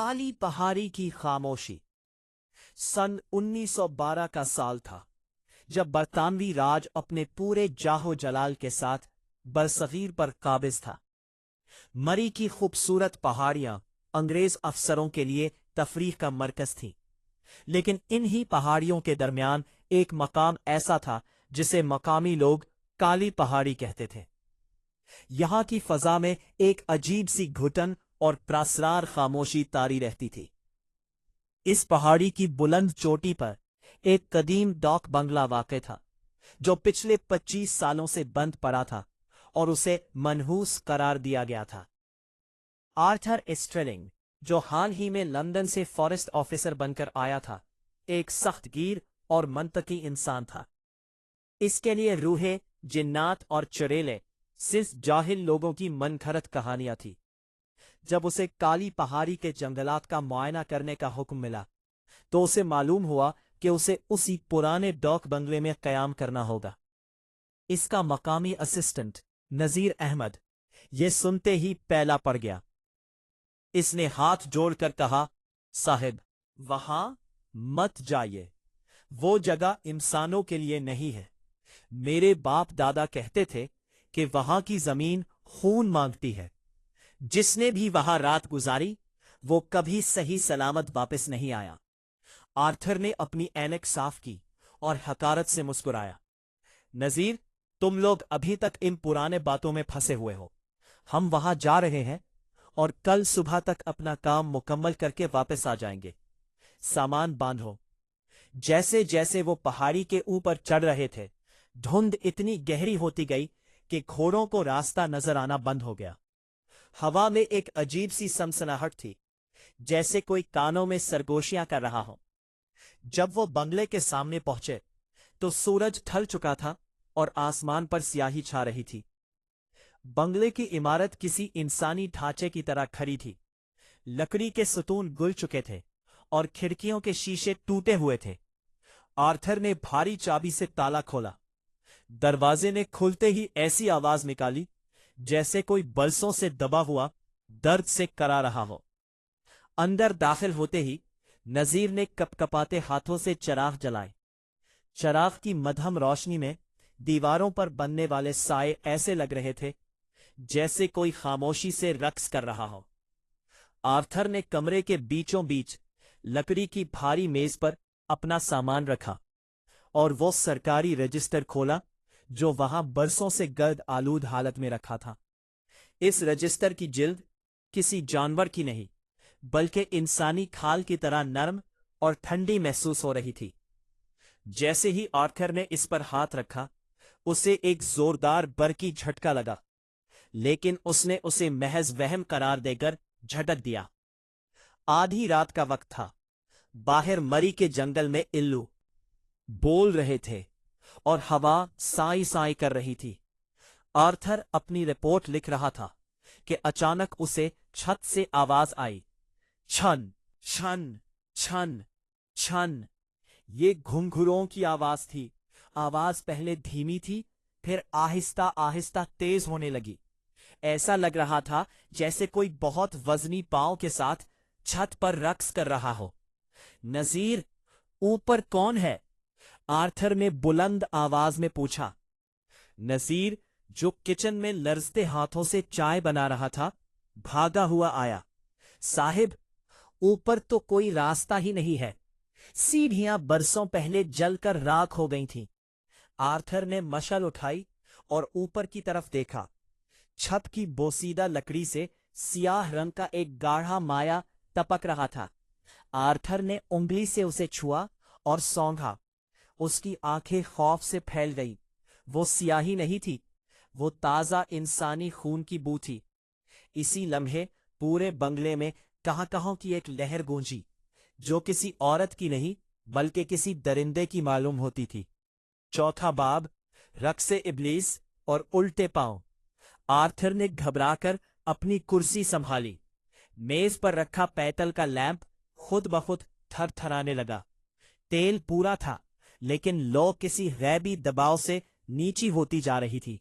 काली पहाड़ी की खामोशी। सन 1912 का साल था जब बरतानवी राज अपने पूरे जाहो जलाल के साथ बरसगीर पर काबिज था। मरी की खूबसूरत पहाड़ियां अंग्रेज अफसरों के लिए तफरीह का मरकज थीं, लेकिन इन्हीं पहाड़ियों के दरमियान एक मकाम ऐसा था जिसे मकामी लोग काली पहाड़ी कहते थे। यहां की फजा में एक अजीब सी घुटन और प्रासरार खामोशी तारी रहती थी। इस पहाड़ी की बुलंद चोटी पर एक कदीम डाक बंगला वाक़ था जो पिछले 25 सालों से बंद पड़ा था और उसे मनहूस करार दिया गया था। आर्थर स्ट्रेलिंग, जो हाल ही में लंदन से फॉरेस्ट ऑफिसर बनकर आया था, एक सख्तगीर और मंतकी इंसान था। इसके लिए रूहे, जिन्नात और चुड़ैलें सिर्फ जाहिल लोगों की मनगढ़ंत कहानियां थी। जब उसे काली पहाड़ी के जंगलात का मुआयना करने का हुक्म मिला तो उसे मालूम हुआ कि उसे उसी पुराने डाक बंगले में कयाम करना होगा। इसका मकामी असिस्टेंट नजीर अहमद ये सुनते ही पैला पड़ गया। इसने हाथ जोड़कर कहा, साहिब, वहां मत जाइए, वो जगह इंसानों के लिए नहीं है। मेरे बाप दादा कहते थे कि वहां की जमीन खून मांगती है। जिसने भी वहां रात गुजारी वो कभी सही सलामत वापस नहीं आया। आर्थर ने अपनी ऐनक साफ की और हकारत से मुस्कुराया। नजीर, तुम लोग अभी तक इन पुराने बातों में फंसे हुए हो। हम वहां जा रहे हैं और कल सुबह तक अपना काम मुकम्मल करके वापस आ जाएंगे। सामान बांधो। जैसे जैसे वो पहाड़ी के ऊपर चढ़ रहे थे, धुंध इतनी गहरी होती गई कि घोड़ों को रास्ता नजर आना बंद हो गया। हवा में एक अजीब सी सनसनाहट थी, जैसे कोई कानों में सरगोशियां कर रहा हो। जब वो बंगले के सामने पहुंचे तो सूरज ढल चुका था और आसमान पर स्याही छा रही थी। बंगले की इमारत किसी इंसानी ढांचे की तरह खड़ी थी। लकड़ी के सतून गुल चुके थे और खिड़कियों के शीशे टूटे हुए थे। आर्थर ने भारी चाबी से ताला खोला। दरवाजे ने खुलते ही ऐसी आवाज निकाली जैसे कोई बरसों से दबा हुआ दर्द से करा रहा हो। अंदर दाखिल होते ही नजीर ने कपकपाते हाथों से चराग जलाए। चराग की मध्यम रोशनी में दीवारों पर बनने वाले साए ऐसे लग रहे थे जैसे कोई खामोशी से रक्स कर रहा हो। आर्थर ने कमरे के बीचों बीच लकड़ी की भारी मेज पर अपना सामान रखा और वो सरकारी रजिस्टर खोला जो वहां बरसों से गर्द आलूद हालत में रखा था। इस रजिस्टर की जिल्द किसी जानवर की नहीं बल्कि इंसानी खाल की तरह नरम और ठंडी महसूस हो रही थी। जैसे ही आर्थर ने इस पर हाथ रखा उसे एक जोरदार बरकी झटका लगा, लेकिन उसने उसे महज वहम करार देकर झटक दिया। आधी रात का वक्त था। बाहर मरी के जंगल में इल्लू बोल रहे थे और हवा साई साई कर रही थी। आर्थर अपनी रिपोर्ट लिख रहा था कि अचानक उसे छत से आवाज आई, छन छन छन छन। ये घुंघरूओं की आवाज थी। आवाज पहले धीमी थी, फिर आहिस्ता आहिस्ता तेज होने लगी। ऐसा लग रहा था जैसे कोई बहुत वजनी पांव के साथ छत पर रक्स कर रहा हो। नजीर, ऊपर कौन है? आर्थर ने बुलंद आवाज में पूछा। नजीर, जो किचन में लरजते हाथों से चाय बना रहा था, भागा हुआ आया। साहिब, ऊपर तो कोई रास्ता ही नहीं है। सीढ़ियां बरसों पहले जलकर राख हो गई थीं। आर्थर ने मशल उठाई और ऊपर की तरफ देखा। छत की बोसीदा लकड़ी से सियाह रंग का एक गाढ़ा माया टपक रहा था। आर्थर ने उंगली से उसे छुआ और सौंधा। उसकी आंखें खौफ से फैल गईं। वो सियाही नहीं थी, वो ताजा इंसानी खून की बू थी। इसी लम्हे पूरे बंगले में कहां-कहां की एक लहर गूंजी जो किसी औरत की नहीं बल्कि किसी दरिंदे की मालूम होती थी। चौथा बाब, रक्से इब्लीस और उल्टे पांव। आर्थर ने घबराकर अपनी कुर्सी संभाली। मेज पर रखा पैतल का लैंप खुद बखुद थरथराने लगा। तेल पूरा था, लेकिन लौ किसी गैबी दबाव से नीची होती जा रही थी।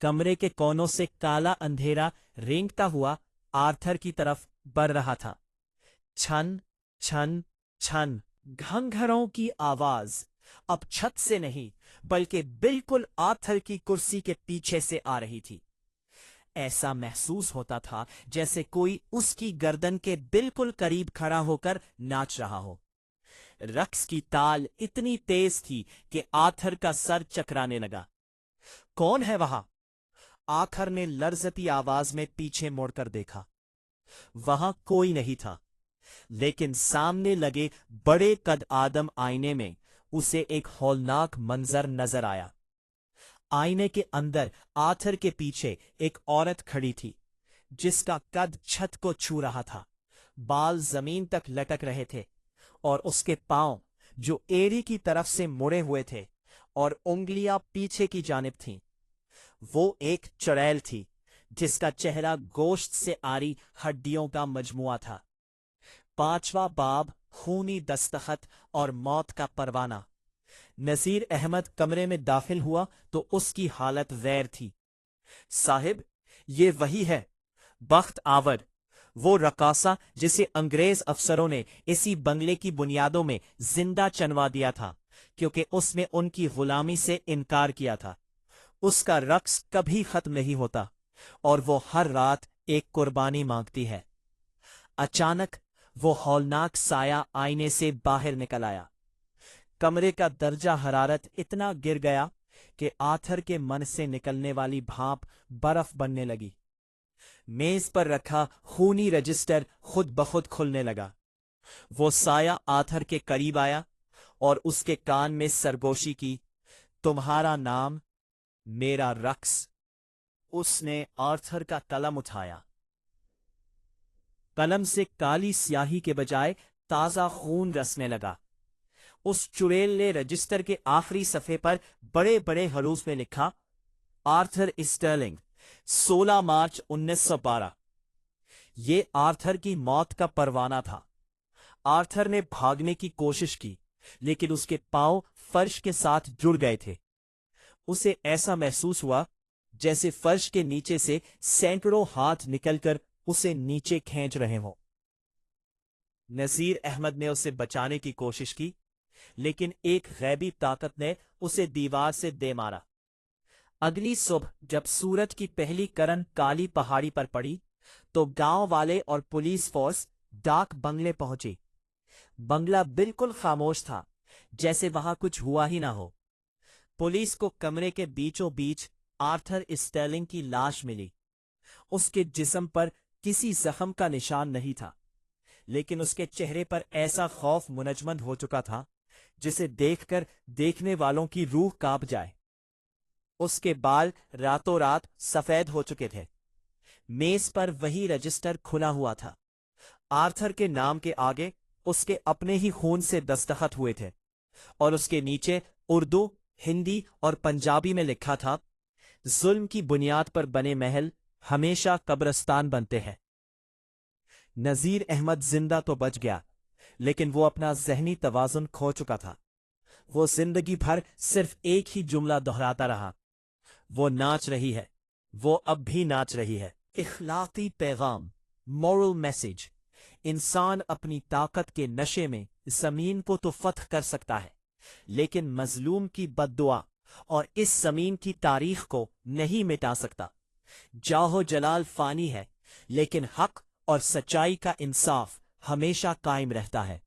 कमरे के कोनों से काला अंधेरा रेंगता हुआ आर्थर की तरफ बढ़ रहा था। छन छन छन घंघरों की आवाज अब छत से नहीं बल्कि बिल्कुल आर्थर की कुर्सी के पीछे से आ रही थी। ऐसा महसूस होता था जैसे कोई उसकी गर्दन के बिल्कुल करीब खड़ा होकर नाच रहा हो। रक्स की ताल इतनी तेज थी कि आर्थर का सर चकराने लगा। कौन है वहां? आर्थर ने लर्जती आवाज में पीछे मुड़कर देखा। वहां कोई नहीं था, लेकिन सामने लगे बड़े कद आदम आईने में उसे एक हौलनाक मंजर नजर आया। आईने के अंदर आर्थर के पीछे एक औरत खड़ी थी, जिसका कद छत को छू रहा था। बाल जमीन तक लटक रहे थे और उसके पांव, जो एड़ी की तरफ से मुड़े हुए थे और उंगलियां पीछे की जानिब थीं, वो एक चुड़ैल थी जिसका चेहरा गोश्त से आरी हड्डियों का मजमुआ था। पांचवा बाब, खूनी दस्तखत और मौत का परवाना। नसीर अहमद कमरे में दाखिल हुआ तो उसकी हालत गैर थी। साहिब, ये वही है, बख्त आवर, वो रकासा जिसे अंग्रेज अफसरों ने इसी बंगले की बुनियादों में जिंदा चनवा दिया था, क्योंकि उसने उनकी गुलामी से इनकार किया था। उसका रक्स कभी खत्म नहीं होता और वो हर रात एक कुर्बानी मांगती है। अचानक वो हौलनाक साया आईने से बाहर निकल आया। कमरे का दर्जा हरारत इतना गिर गया कि आर्थर के मन से निकलने वाली भाप बर्फ बनने लगी। मेज पर रखा खूनी रजिस्टर खुद बखुद खुलने लगा। वो साया आर्थर के करीब आया और उसके कान में सरगोशी की, तुम्हारा नाम? मेरा रक्स। उसने आर्थर का कलम उठाया। कलम से काली स्याही के बजाय ताजा खून रसने लगा। उस चुड़ैल ने रजिस्टर के आखिरी सफ़े पर बड़े बड़े हरूफ में लिखा, आर्थर स्टर्लिंग, 16 मार्च 1912। ये आर्थर की मौत का परवाना था। आर्थर ने भागने की कोशिश की, लेकिन उसके पांव फर्श के साथ जुड़ गए थे। उसे ऐसा महसूस हुआ जैसे फर्श के नीचे से सैकड़ों हाथ निकलकर उसे नीचे खींच रहे हों। नसीर अहमद ने उसे बचाने की कोशिश की, लेकिन एक गैबी ताकत ने उसे दीवार से दे मारा। अगली सुबह जब सूरज की पहली किरण काली पहाड़ी पर पड़ी, तो गांव वाले और पुलिस फोर्स डाक बंगले पहुंची। बंगला बिल्कुल खामोश था, जैसे वहां कुछ हुआ ही ना हो। पुलिस को कमरे के बीचों बीच आर्थर स्टर्लिंग की लाश मिली। उसके जिस्म पर किसी जख्म का निशान नहीं था, लेकिन उसके चेहरे पर ऐसा खौफ मुनजमद हो चुका था जिसे देखकर देखने वालों की रूह कांप जाए। उसके बाल रातों रात सफेद हो चुके थे। मेज पर वही रजिस्टर खुला हुआ था। आर्थर के नाम के आगे उसके अपने ही खून से दस्तखत हुए थे और उसके नीचे उर्दू, हिंदी और पंजाबी में लिखा था, जुल्म की बुनियाद पर बने महल हमेशा कब्रिस्तान बनते हैं। नजीर अहमद जिंदा तो बच गया, लेकिन वो अपना जहनी तवाजुन खो चुका था। वो जिंदगी भर सिर्फ एक ही जुमला दोहराता रहा, वो नाच रही है, वो अब भी नाच रही है। इखलाकी पैगाम, मॉरल मैसेज। इंसान अपनी ताकत के नशे में जमीन को तो फतह कर सकता है, लेकिन मजलूम की बद्दुआ और इस जमीन की तारीख को नहीं मिटा सकता। जाहो जलाल फानी है, लेकिन हक और सच्चाई का इंसाफ हमेशा कायम रहता है।